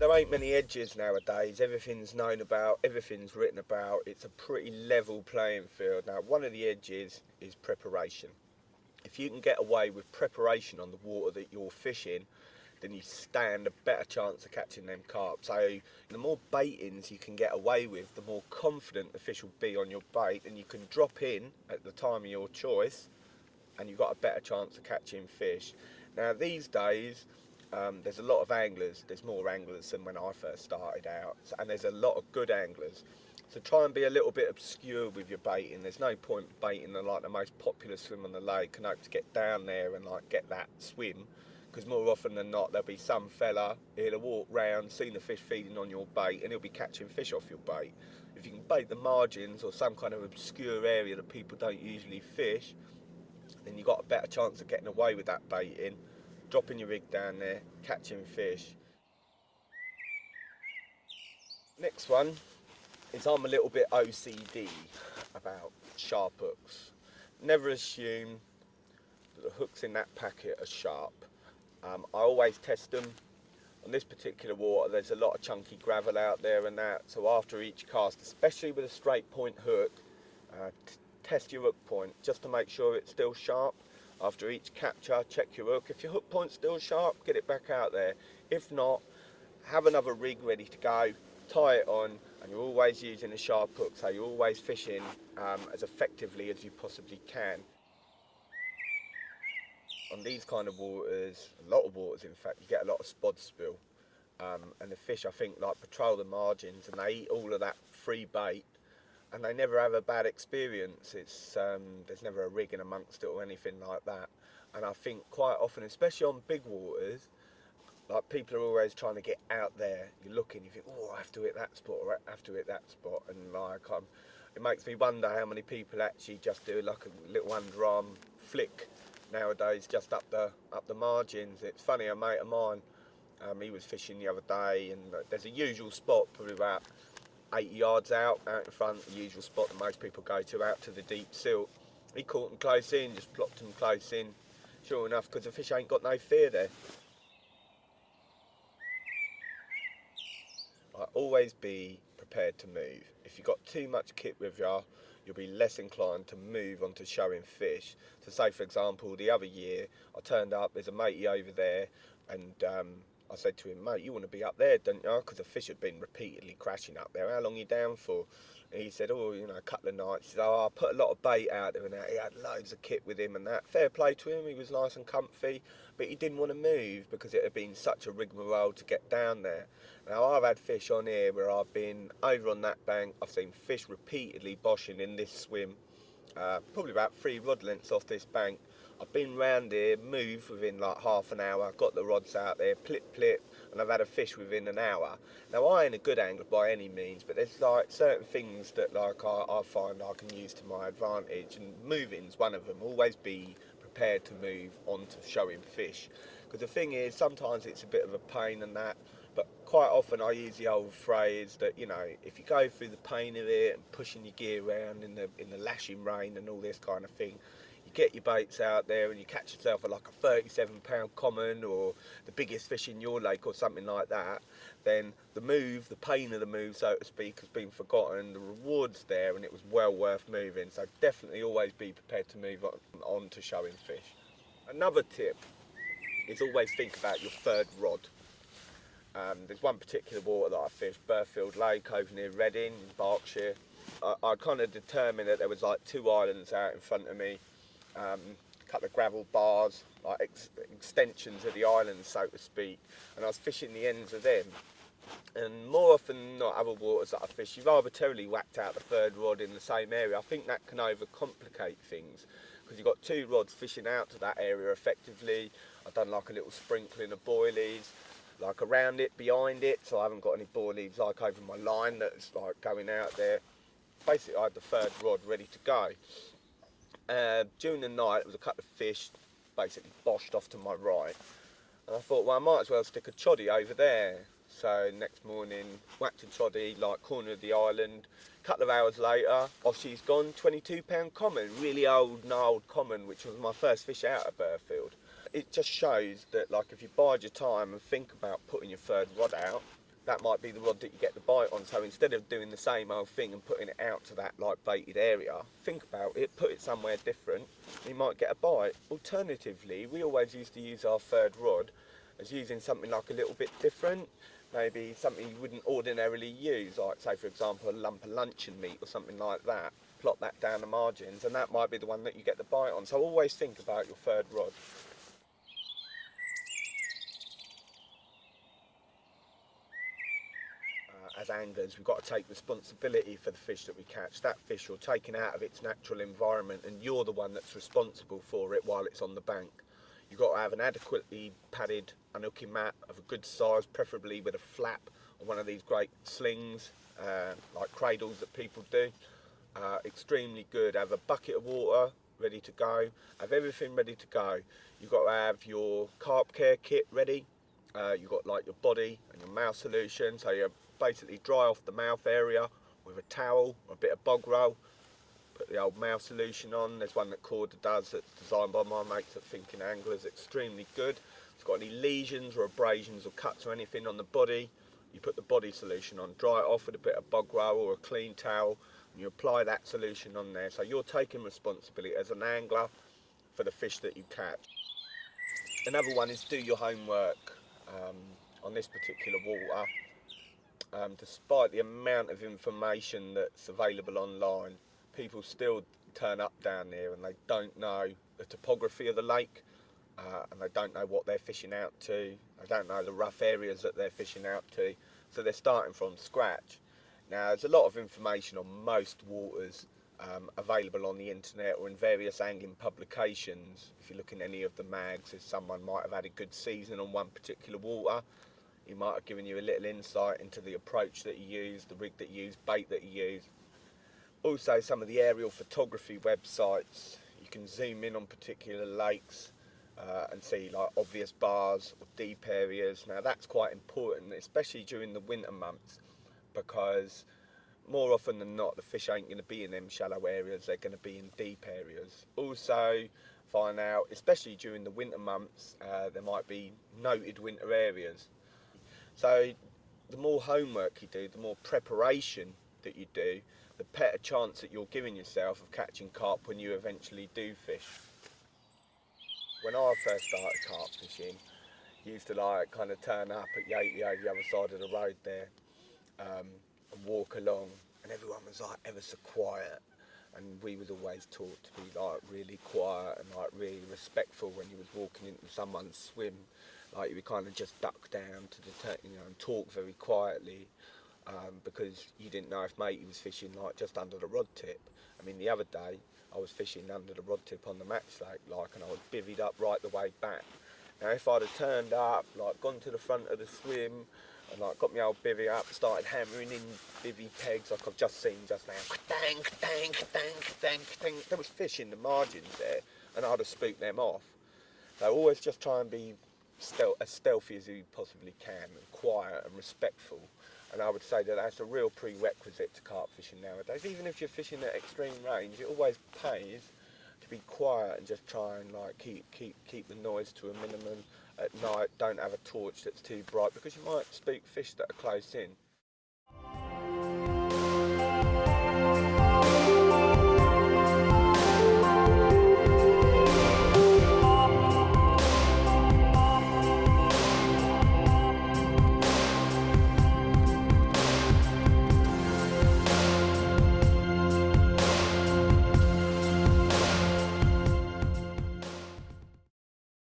there ain't many edges nowadays. Everything's known about, everything's written about. It's a pretty level playing field. Now, one of the edges is preparation. If you can get away with preparation on the water that you're fishing, then you stand a better chance of catching them carp. So the more baitings you can get away with, the more confident the fish will be on your bait, and you can drop in at the time of your choice, and you've got a better chance of catching fish. Now these days, there's a lot of anglers. There's more anglers than when I first started out, and there's a lot of good anglers. So try and be a little bit obscure with your baiting. There's no point baiting like the most popular swim on the lake and hope to get down there and like get that swim, because more often than not there'll be some fella, he'll walk round, seen the fish feeding on your bait, and he'll be catching fish off your bait. If you can bait the margins or some kind of obscure area that people don't usually fish, then you've got a better chance of getting away with that baiting, dropping your rig down there, catching fish. Next one is I'm a little bit OCD about sharp hooks. Never assume that the hooks in that packet are sharp. I always test them. On this particular water there's a lot of chunky gravel out there and that, so after each cast, especially with a straight point hook, test your hook point just to make sure it's still sharp. After each capture, check your hook. If your hook point's still sharp, get it back out there. If not, have another rig ready to go, tie it on, and you're always using a sharp hook, so you're always fishing as effectively as you possibly can. On these kind of waters, a lot of waters in fact, you get a lot of spod spill, and the fish I think like patrol the margins and they eat all of that free bait, and they never have a bad experience. It's there's never a rig in amongst it or anything like that. And I think quite often, especially on big waters, like people are always trying to get out there. You're looking, you think, oh, I have to hit that spot, or I have to hit that spot, and like it makes me wonder how many people actually just do like a little underarm flick nowadays, just up the margins. It's funny, a mate of mine, he was fishing the other day, and there's a usual spot probably about 80 yards out in front, the usual spot that most people go to, out to the deep silt. He caught them close in, just plopped them close in. Sure enough, because the fish ain't got no fear there. Always be prepared to move. If you've got too much kit with you, you'll be less inclined to move onto showing fish. So say for example, the other year I turned up, there's a matey over there, and I said to him, mate, you want to be up there, don't you? Because the fish had been repeatedly crashing up there. How long are you down for? And he said, oh, you know, a couple of nights. He said, oh, I put a lot of bait out there and that. He had loads of kit with him and that. Fair play to him, he was nice and comfy, but he didn't want to move because it had been such a rigmarole to get down there. Now, I've had fish on here where I've been over on that bank. I've seen fish repeatedly boshing in this swim, probably about 3 rod lengths off this bank. I've been round here, moved within like half an hour, got the rods out there, plip, and I've had a fish within an hour. Now, I ain't a good angler by any means, but there's like certain things that like I find I can use to my advantage, and moving's one of them. Always be prepared to move onto showing fish. Because the thing is, sometimes it's a bit of a pain and that, but quite often I use the old phrase that, you know, if you go through the pain of it and pushing your gear around in the lashing rain and all this kind of thing, you get your baits out there and you catch yourself at like a 37-pound common or the biggest fish in your lake or something like that, then the move, the pain of the move, so to speak, has been forgotten. The reward's there and it was well worth moving. So definitely always be prepared to move on to showing fish. Another tip is always think about your third rod. There's one particular water that I fished, Burfield Lake over near Reading in Berkshire. I kind of determined that there was like 2 islands out in front of me, a couple of gravel bars, like extensions of the island, so to speak, and I was fishing the ends of them. And more often than not, other waters that I fish, you've arbitrarily whacked out the third rod in the same area. I think that can overcomplicate things, because you've got 2 rods fishing out to that area effectively. I've done like a little sprinkling of boilies, like around it, behind it, so I haven't got any boilies like over my line that's like going out there. Basically, I had the third rod ready to go. During the night, there was a couple of fish basically boshed off to my right, and I thought, well, I might as well stick a choddy over there. So next morning, whacked a choddy, like corner of the island. A couple of hours later, off she's gone, 22-pound common, really old, gnarled common, which was my first fish out of Burfield. It just shows that, like, if you bide your time and think about putting your third rod out, that might be the rod that you get the bite on. So instead of doing the same old thing and putting it out to that like baited area, think about it, put it somewhere different, you might get a bite. Alternatively, we always used to use our third rod as using something like a little bit different, maybe something you wouldn't ordinarily use, like say for example a lump of luncheon meat or something like that. Plot that down the margins and that might be the one that you get the bite on. So always think about your third rod. As anglers, we've got to take responsibility for the fish that we catch. That fish you're taking out of its natural environment and you're the one that's responsible for it while it's on the bank. You've got to have an adequately padded unhooking mat of a good size, preferably with a flap or one of these great slings, like cradles that people do. Extremely good. Have a bucket of water ready to go. Have everything ready to go. You've got to have your carp care kit ready. You've got like your body and your mouth solution, so you basically dry off the mouth area with a towel or a bit of bog roll. Put the old mouth solution on. There's one that Corda does that's designed by my mates at Thinking Anglers. Extremely good. If it's got any lesions or abrasions or cuts or anything on the body, you put the body solution on. Dry it off with a bit of bog roll or a clean towel, and you apply that solution on there. So you're taking responsibility as an angler for the fish that you catch. Another one is do your homework. On this particular water, despite the amount of information that's available online, people still turn up down there and they don't know the topography of the lake, and they don't know what they're fishing out to, they don't know the rough areas that they're fishing out to, so they're starting from scratch. Now there's a lot of information on most waters available on the internet or in various angling publications. If you look in any of the mags, if someone might have had a good season on one particular water, he might have given you a little insight into the approach that he used, the rig that he used, bait that he used. Also some of the aerial photography websites, you can zoom in on particular lakes and see like obvious bars or deep areas. Now that's quite important, especially during the winter months, because more often than not the fish ain't going to be in them shallow areas, they're going to be in deep areas. Also find out, especially during the winter months, there might be noted winter areas. So the more homework you do, the more preparation that you do, the better chance that you're giving yourself of catching carp when you eventually do fish. When I first started carp fishing, I used to like kind of turn up at Yately over the other side of the road there, and walk along, and everyone was like ever so quiet, and we was always taught to be like really quiet and like really respectful when you was walking into someone's swim. Like you would kind of just duck down to and talk very quietly, because you didn't know if matey was fishing like just under the rod tip. I mean, the other day I was fishing under the rod tip on the match lake, like, and I was bivvied up right the way back. Now if I'd have turned up, like gone to the front of the swim and like got my old bivvy up, started hammering in bivvy pegs like I've just seen just now, dang, dang, dang, dang, dang, there was fish in the margins there, and I'd have spooked them off. So always just try and be as stealthy as you possibly can, and quiet and respectful. And I would say that that's a real prerequisite to carp fishing nowadays. Even if you're fishing at extreme range, it always pays to be quiet and just try and like keep the noise to a minimum at night. Don't have a torch that's too bright because you might spook fish that are close in.